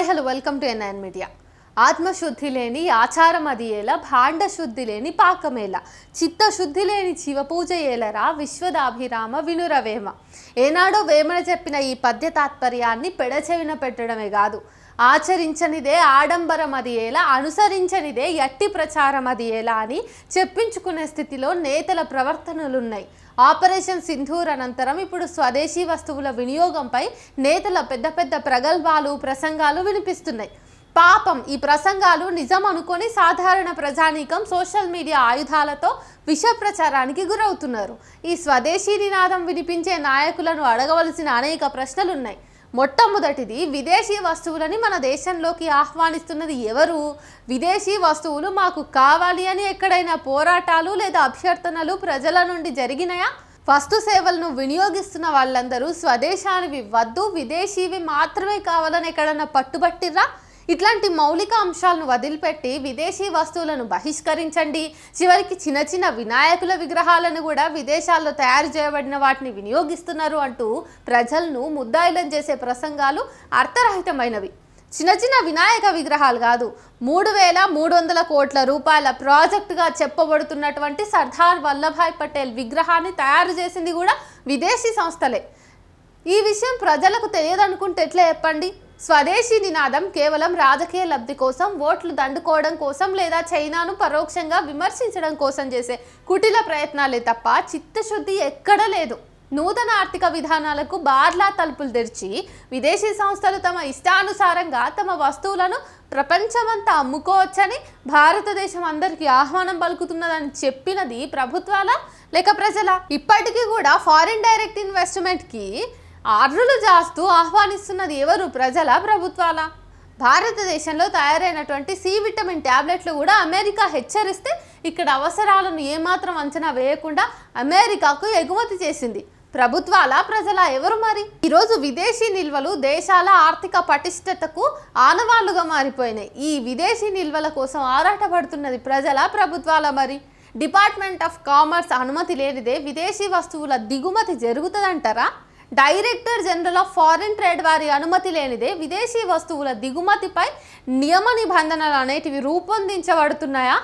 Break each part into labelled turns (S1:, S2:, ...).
S1: Hi hello welcome to NIN media. ఆత్మశుద్ధి లేని ఆచారం అది ఏలా, భాండ శుద్ధి లేని పాకమేలా, చిత్తశుద్ధి లేని శివపూజ ఏలరా విశ్వదాభిరామ వినురవేమ. ఏనాడో వేమన చెప్పిన ఈ పద్య తాత్పర్యాన్ని పెడచెవిన పెట్టడమే కాదు, ఆచరించనిదే ఆడంబరం అది ఎలా, అనుసరించనిదే ఎట్టి ప్రచారం అది ఎలా అని చెప్పించుకునే స్థితిలో నేతల ప్రవర్తనలున్నాయి. ఆపరేషన్ సింధూర్ అనంతరం ఇప్పుడు స్వదేశీ వస్తువుల వినియోగంపై నేతల పెద్ద పెద్ద ప్రగల్భాలు ప్రసంగాలు వినిపిస్తున్నాయి. పాపం ఈ ప్రసంగాలు నిజం అనుకొని సాధారణ ప్రజానీకం సోషల్ మీడియా ఆయుధాలతో విష ప్రచారానికి గురవుతున్నారు. ఈ స్వదేశీ నినాదం వినిపించే నాయకులను అడగవలసిన అనేక ప్రశ్నలున్నాయి. మొట్టమొదటిది, విదేశీ వస్తువులని మన దేశంలోకి ఆహ్వానిస్తున్నది ఎవరు? విదేశీ వస్తువులు మాకు కావాలి అని ఎక్కడైనా పోరాటాలు లేదా అభ్యర్థనలు ప్రజల నుండి జరిగినాయా? వస్తు సేవలను వినియోగిస్తున్న వాళ్ళందరూ స్వదేశానివి వద్దు, విదేశీవి మాత్రమే కావాలని ఎక్కడైనా పట్టుబట్టిర్రా? ఇట్లాంటి మౌలిక అంశాలను వదిలిపెట్టి విదేశీ వస్తువులను బహిష్కరించండి, చివరికి చిన్న చిన్న వినాయకుల విగ్రహాలను కూడా విదేశాల్లో తయారు చేయబడిన వాటిని వినియోగిస్తున్నారు అంటూ ప్రజలను ముద్దాయిలం చేసే ప్రసంగాలు అర్థరహితమైనవి. చిన్న చిన్న వినాయక విగ్రహాలు కాదు, 3,300 కోట్ల రూపాయల ప్రాజెక్టుగా చెప్పబడుతున్నటువంటి సర్దార్ వల్లభాయ్ పటేల్ విగ్రహాన్ని తయారు చేసింది కూడా విదేశీ సంస్థలే. ఈ విషయం ప్రజలకు తెలియదనుకుంటే ఎట్లా చెప్పండి? స్వదేశీ నినాదం కేవలం రాజకీయ లబ్ధి కోసం, ఓట్లు దండుకోవడం కోసం లేదా చైనాను పరోక్షంగా విమర్శించడం కోసం చేసే కుటిల ప్రయత్నాలే తప్ప చిత్తశుద్ధి ఎక్కడా లేదు. నూతన ఆర్థిక విధానాలకు బార్లా తలుపులు తెరిచి విదేశీ సంస్థలు తమ ఇష్టానుసారంగా తమ వస్తువులను ప్రపంచమంతా అమ్ముకోవచ్చని భారతదేశం అందరికీ ఆహ్వానం పలుకుతున్నదని చెప్పినది ప్రభుత్వాల లేక ప్రజల? ఇప్పటికీ కూడా ఫారిన్ డైరెక్ట్ ఇన్వెస్ట్మెంట్కి ఆర్డర్లు చేస్తూ ఆహ్వానిస్తున్నది ఎవరు? ప్రజల, ప్రభుత్వాల? భారతదేశంలో తయారైనటువంటి సి విటమిన్ ట్యాబ్లెట్లు కూడా అమెరికా హెచ్చరిస్తే ఇక్కడ అవసరాలను ఏమాత్రం అంచనా వేయకుండా అమెరికాకు ఎగుమతి చేసింది. ప్రభుత్వాల, ప్రజల? ఎవరు మరి? ఈరోజు విదేశీ నిల్వలు దేశాల ఆర్థిక పటిష్టతకు ఆనవాళ్లుగా మారిపోయినాయి. ఈ విదేశీ నిల్వల కోసం ఆరాటపడుతున్నది ప్రజల, ప్రభుత్వాల? మరి డిపార్ట్మెంట్ ఆఫ్ కామర్స్ అనుమతి లేనిదే విదేశీ వస్తువుల దిగుమతి జరుగుతుందంటారా? Director general of foreign trade వారి అనుమతి లేనిదే విదేశీ వస్తువుల దిగుమతిపై నియమ నిబంధనలు అనేటివి రూపొందించబడుతున్నాయా?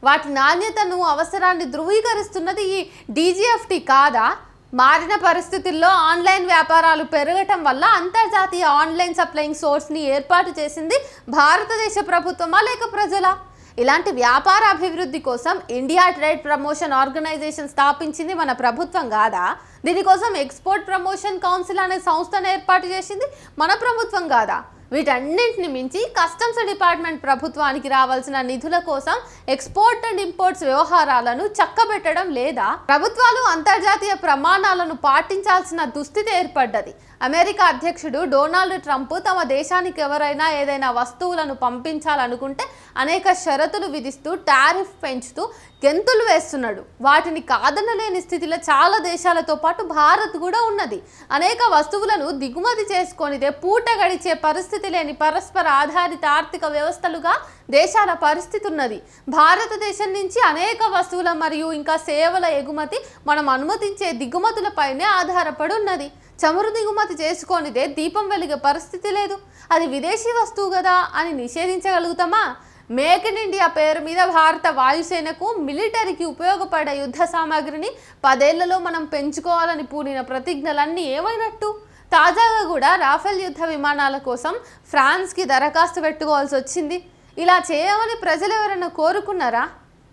S1: వాటి నాణ్యతను, అవసరాన్ని ధృవీకరిస్తున్నది ఈ డీజీఎఫ్టీ కాదా? మారిన పరిస్థితుల్లో ఆన్లైన్ వ్యాపారాలు పెరగటం వల్ల అంతర్జాతీయ ఆన్లైన్ సప్లయింగ్ సోర్స్ని ఏర్పాటు చేసింది భారతదేశ ప్రభుత్వమా లేక ప్రజల? ఇలాంటి వ్యాపార అభివృద్ధి కోసం ఇండియా ట్రేడ్ ప్రమోషన్ ఆర్గనైజేషన్ స్థాపించింది మన ప్రభుత్వం కాదా? దీనికోసం ఎక్స్పోర్ట్ ప్రమోషన్ కౌన్సిల్ అనే సంస్థను ఏర్పాటు చేసింది మన ప్రభుత్వం కాదా? వీటన్నింటిని మించి కస్టమ్స్ డిపార్ట్మెంట్ ప్రభుత్వానికి రావాల్సిన నిధుల కోసం ఎక్స్పోర్ట్ అండ్ ఇంపోర్ట్స్ వ్యవహారాలను చక్కబెట్టడం లేదా? ప్రభుత్వాలు అంతర్జాతీయ ప్రమాణాలను పాటించాల్సిన దుస్థితి ఏర్పడ్డది. అమెరికా అధ్యక్షుడు డొనాల్డ్ ట్రంప్ తమ దేశానికి ఎవరైనా ఏదైనా వస్తువులను పంపించాలనుకుంటే అనేక షరతులు విధిస్తూ టారిఫ్ పెంచుతూ గెంతులు వేస్తున్నాడు. వాటిని కాదనలేని స్థితిలో చాలా దేశాలతో పాటు భారత్ కూడా ఉన్నది. అనేక వస్తువులను దిగుమతి చేసుకొనిదే పూట గడిచే పరిస్థితి లేని పరస్పర ఆధారిత ఆర్థిక వ్యవస్థలుగా దేశాల పరిస్థితి ఉన్నది. భారతదేశం నుంచి అనేక వస్తువుల మరియు ఇంకా సేవల ఎగుమతి మనం అనుమతించే దిగుమతులపైనే ఆధారపడి ఉన్నది. చమురు దిగుమతి చేసుకొనిదే దీపం వెలిగే పరిస్థితి లేదు. అది విదేశీ వస్తువు కదా అని నిషేధించగలుగుతామా? మేక్ ఇన్ ఇండియా పేరు మీద భారత వాయుసేనకు, మిలిటరీకి ఉపయోగపడే యుద్ధ సామాగ్రిని 10 ఏళ్లలో మనం పెంచుకోవాలని పూనిన ప్రతిజ్ఞలన్నీ ఏమైనట్టు? తాజాగా కూడా రాఫెల్ యుద్ధ విమానాల కోసం ఫ్రాన్స్కి దరఖాస్తు పెట్టుకోవాల్సి వచ్చింది. ఇలా చేయమని ప్రజలు ఎవరైనా కోరుకున్నారా?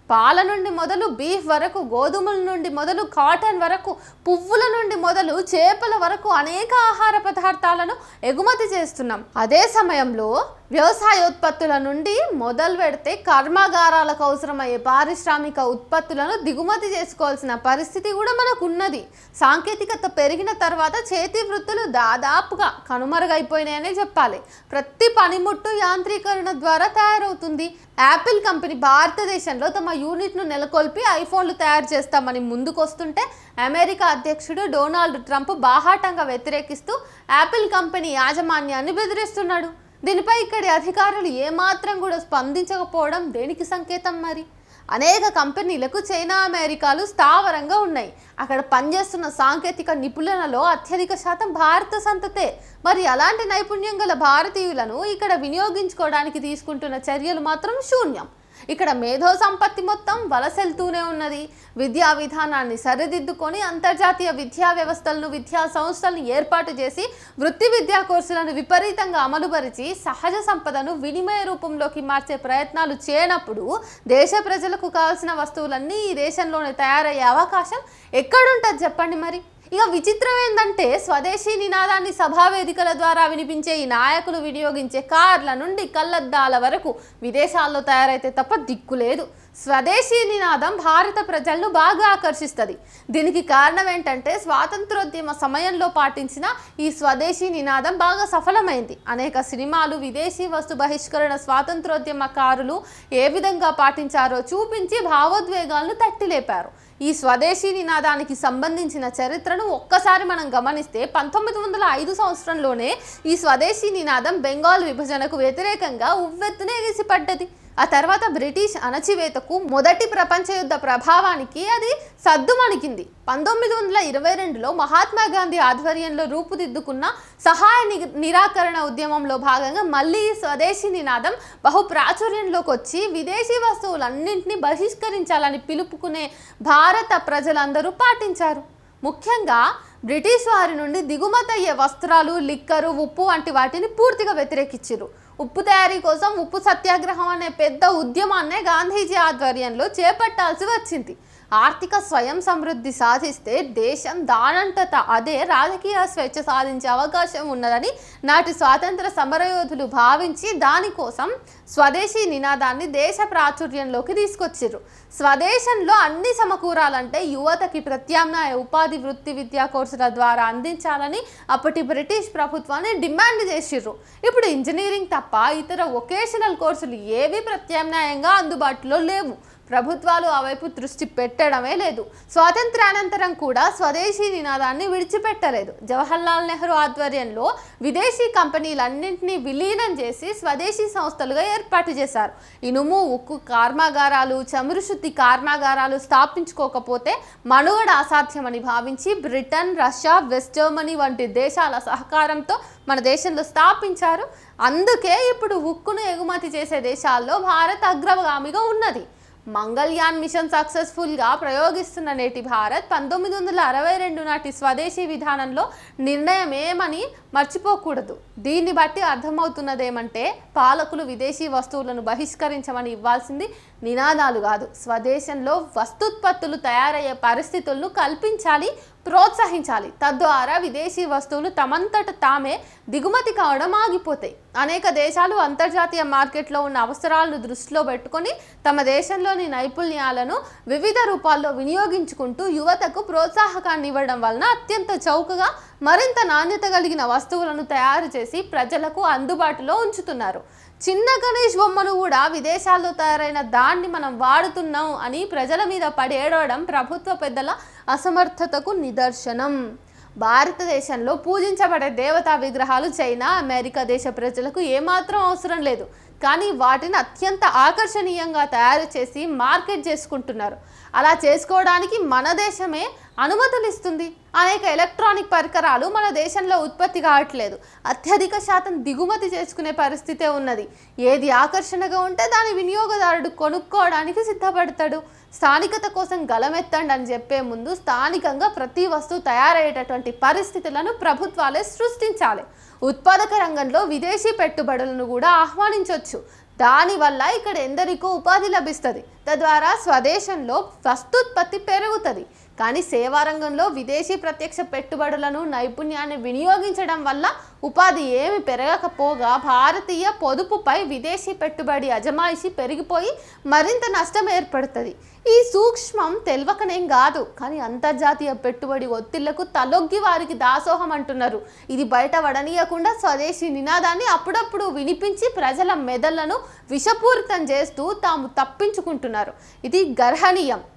S1: పాల నుండి మొదలు బీఫ్ వరకు, గోధుమల నుండి మొదలు కాటన్ వరకు, పువ్వుల నుండి మొదలు చేపల వరకు అనేక ఆహార పదార్థాలను ఎగుమతి చేస్తున్నాం. అదే సమయంలో వ్యవసాయోత్పత్తుల నుండి మొదలు పెడితే కర్మాగారాలకు అవసరమయ్యే పారిశ్రామిక ఉత్పత్తులను దిగుమతి చేసుకోవాల్సిన పరిస్థితి కూడా మనకు ఉన్నది. సాంకేతికత పెరిగిన తర్వాత చేతి వృత్తులు దాదాపుగా కనుమరుగైపోయినాయనే చెప్పాలి. ప్రతి పనిముట్టు యాంత్రీకరణ ద్వారా తయారవుతుంది. యాపిల్ కంపెనీ భారతదేశంలో తమ యూనిట్ను నెలకొల్పి ఐఫోన్లు తయారు చేస్తామని ముందుకొస్తుంటే అమెరికా అధ్యక్షుడు డొనాల్డ్ ట్రంప్ బాహాటంగా వ్యతిరేకిస్తూ యాపిల్ కంపెనీ యాజమాన్యాన్ని బెదిరిస్తున్నాడు. దీనిపై ఇక్కడి అధికారులు ఏమాత్రం కూడా స్పందించకపోవడం దేనికి సంకేతం మరి? అనేక కంపెనీలకు చైనా అమెరికాలు స్థావరంగా ఉన్నాయి. అక్కడ పనిచేస్తున్న సాంకేతిక నిపుణులలో అత్యధిక శాతం భారత సంతతే. మరి అలాంటి నైపుణ్యం గల భారతీయులను ఇక్కడ వినియోగించుకోవడానికి తీసుకుంటున్న చర్యలు మాత్రం శూన్యం. ఇక్కడ మేధో సంపత్తి మొత్తం వలసెళ్తూనే ఉన్నది. విద్యా విధానాన్ని సరిదిద్దుకొని అంతర్జాతీయ విద్యా వ్యవస్థలను, విద్యా సంస్థలను ఏర్పాటు చేసి వృత్తి విద్యా కోర్సులను విపరీతంగా అమలుపరిచి సహజ సంపదను వినిమయ రూపంలోకి మార్చే ప్రయత్నాలు చేయనప్పుడు దేశ ప్రజలకు కావాల్సిన వస్తువులన్నీ ఈ దేశంలోనే తయారయ్యే అవకాశం ఎక్కడుంటుంది చెప్పండి. మరి ఇక విచిత్రం ఏంటంటే స్వదేశీ నినాదాన్ని సభావేదికల ద్వారా వినిపించే ఈ నాయకులు వినియోగించే కార్ల నుండి కళ్ళద్దాల వరకు విదేశాల్లో తయారైతే తప్ప దిక్కులేదు. స్వదేశీ నినాదం భారత ప్రజలను బాగా ఆకర్షిస్తుంది. దీనికి కారణం ఏంటంటే స్వాతంత్రోద్యమ సమయంలో పాటించిన ఈ స్వదేశీ నినాదం బాగా సఫలమైంది. అనేక సినిమాలు విదేశీ వస్తు బహిష్కరణ స్వాతంత్రోద్యమకారులు ఏ విధంగా పాటించారో చూపించి భావోద్వేగాలను తట్టిలేపారు. ఈ స్వదేశీ నినాదానికి సంబంధించిన చరిత్రను ఒక్కసారి మనం గమనిస్తే 1905 సంవత్సరంలోనే ఈ స్వదేశీ నినాదం బెంగాల్ విభజనకు వ్యతిరేకంగా ఉవ్వెత్తున ఎగిసిపడ్డది. ఆ తర్వాత బ్రిటిష్ అణచివేతకు, మొదటి ప్రపంచ యుద్ధ ప్రభావానికి అది సద్దుమణికింది. 1922లో మహాత్మా గాంధీ ఆధ్వర్యంలో రూపుదిద్దుకున్న సహాయ నిరాకరణ ఉద్యమంలో భాగంగా మళ్ళీ స్వదేశీ నినాదం బహుప్రాచుర్యంలోకి వచ్చి విదేశీ వస్తువులన్నింటినీ బహిష్కరించాలని పిలుపుకునే భారత ప్రజలందరూ పాటించారు. ముఖ్యంగా బ్రిటిష్ వారి నుండి దిగుమతయ్యే వస్త్రాలు, లిక్కరు, ఉప్పు వంటి వాటిని పూర్తిగా వ్యతిరేకించారు. ఉప్పు తయారీ కోసం ఉప్పు సత్యాగ్రహం అనే పెద్ద ఉద్యమాన్నే గాంధీజీ ఆధ్వర్యంలో చేపట్టాల్సి వచ్చింది. ఆర్థిక స్వయం సమృద్ధి సాధిస్తే దేశం దానంతట అదే రాజకీయ స్వేచ్ఛ సాధించే అవకాశం ఉన్నదని నాటి స్వాతంత్ర సమరయోధులు భావించి దానికోసం స్వదేశీ నినాదాన్ని దేశ ప్రాచుర్యంలోకి తీసుకొచ్చారు. స్వదేశంలో అన్ని సమకూరాలంటే యువతకి ప్రత్యామ్నాయ ఉపాధి వృత్తి విద్యా కోర్సుల ద్వారా అందించాలని అప్పటి బ్రిటిష్ ప్రభుత్వాన్ని డిమాండ్ చేసిర్రు. ఇప్పుడు ఇంజనీరింగ్ తప్ప ఇతర వొకేషనల్ కోర్సులు ఏవి ప్రత్యామ్నాయంగా అందుబాటులో లేవు. ప్రభుత్వాలు ఆ వైపు దృష్టి పెట్టడమే లేదు. స్వాతంత్ర్యానంతరం కూడా స్వదేశీ నినాదాన్ని విడిచిపెట్టలేదు. జవహర్లాల్ నెహ్రూ ఆధ్వర్యంలో విదేశీ కంపెనీలన్నింటినీ విలీనం చేసి స్వదేశీ సంస్థలుగా ఏర్పాటు చేశారు. ఇనుము, ఉక్కు కర్మాగారాలు, చమురు శుద్ధి కర్మాగారాలు స్థాపించుకోకపోతే మనుగడ అసాధ్యమని భావించి బ్రిటన్, రష్యా, వెస్ట్ జర్మనీ వంటి దేశాల సహకారంతో మన దేశంలో స్థాపించారు. అందుకే ఇప్పుడు ఉక్కును ఎగుమతి చేసే దేశాల్లో భారత్ అగ్రగామిగా ఉన్నది. మంగళయాన్ మిషన్ సక్సెస్ఫుల్గా ప్రయోగిస్తున్న నేటి భారత్ 1962 నాటి స్వదేశీ విధానంలో నిర్ణయం ఏమని మర్చిపోకూడదు. దీన్ని బట్టి అర్థమవుతున్నదేమంటే పాలకులు విదేశీ వస్తువులను బహిష్కరించమని ఇవ్వాల్సింది నినాదాలు కాదు, స్వదేశంలో వస్తుత్పత్తులు తయారయ్యే పరిస్థితులను కల్పించాలి, ప్రోత్సహించాలి. తద్వారా విదేశీ వస్తువులు తమంతట తామే దిగుమతి కావడం ఆగిపోతాయి. అనేక దేశాలు అంతర్జాతీయ మార్కెట్లో ఉన్న అవసరాలను దృష్టిలో పెట్టుకొని తమ దేశంలోని నైపుణ్యాలను వివిధ రూపాల్లో వినియోగించుకుంటూ యువతకు ప్రోత్సాహకాన్ని ఇవ్వడం వలన అత్యంత చౌకగా మరింత నాణ్యత కలిగిన వస్తువులను తయారు చేసి ప్రజలకు అందుబాటులో ఉంచుతున్నారు. చిన్న గణేష్ బొమ్మను కూడా విదేశాల్లో తయారైన దాన్ని మనం వాడుతున్నాం అని ప్రజల మీద పడేయడం ప్రభుత్వ పెద్దల అసమర్థతకు నిదర్శనం. భారతదేశంలో పూజించబడే దేవతా విగ్రహాలు చైనా, అమెరికా దేశ ప్రజలకు ఏమాత్రం అవసరం లేదు. కానీ వాటిని అత్యంత ఆకర్షణీయంగా తయారు చేసి మార్కెట్ చేసుకుంటున్నారు. అలా చేసుకోవడానికి మన దేశమే అనుమతులు ఇస్తుంది. అనేక ఎలక్ట్రానిక్ పరికరాలు మన దేశంలో ఉత్పత్తి కావట్లేదు. అత్యధిక శాతం దిగుమతి చేసుకునే పరిస్థితే ఉన్నది. ఏది ఆకర్షణగా ఉంటే దాని వినియోగదారుడు కొనుక్కోవడానికి సిద్ధపడతాడు. స్థానికత కోసం గలమెత్తండి అని చెప్పే ముందు స్థానికంగా ప్రతి వస్తువు తయారయ్యేటటువంటి పరిస్థితులను ప్రభుత్వాలే సృష్టించాలి. ఉత్పాదక రంగంలో విదేశీ పెట్టుబడులను కూడా ఆహ్వానించవచ్చు. దానివల్ల ఇక్కడ ఎందరికో ఉపాధి లభిస్తుంది. తద్వారా స్వదేశంలో వస్తుత్పత్తి పెరుగుతుంది. కానీ సేవా రంగంలో విదేశీ ప్రత్యక్ష పెట్టుబడులను, నైపుణ్యాన్ని వినియోగించడం వల్ల ఉపాధి ఏమి పెరగకపోగా భారతీయ పొదుపుపై విదేశీ పెట్టుబడి అజమాయిషి పెరిగిపోయి మరింత నష్టం ఏర్పడుతుంది. ఈ సూక్ష్మం తెలవకనేం కాదు, కానీ అంతర్జాతీయ పెట్టుబడి ఒత్తిళ్లకు తలొగ్గి వారికి దాసోహం అంటున్నారు. ఇది బయట వడనీయకుండా స్వదేశీ నినాదాన్ని అప్పుడప్పుడు వినిపించి ప్రజల మెదళ్లను విషపూరితం చేస్తూ తాము తప్పించుకుంటున్నారు. ఇది గర్హనీయం.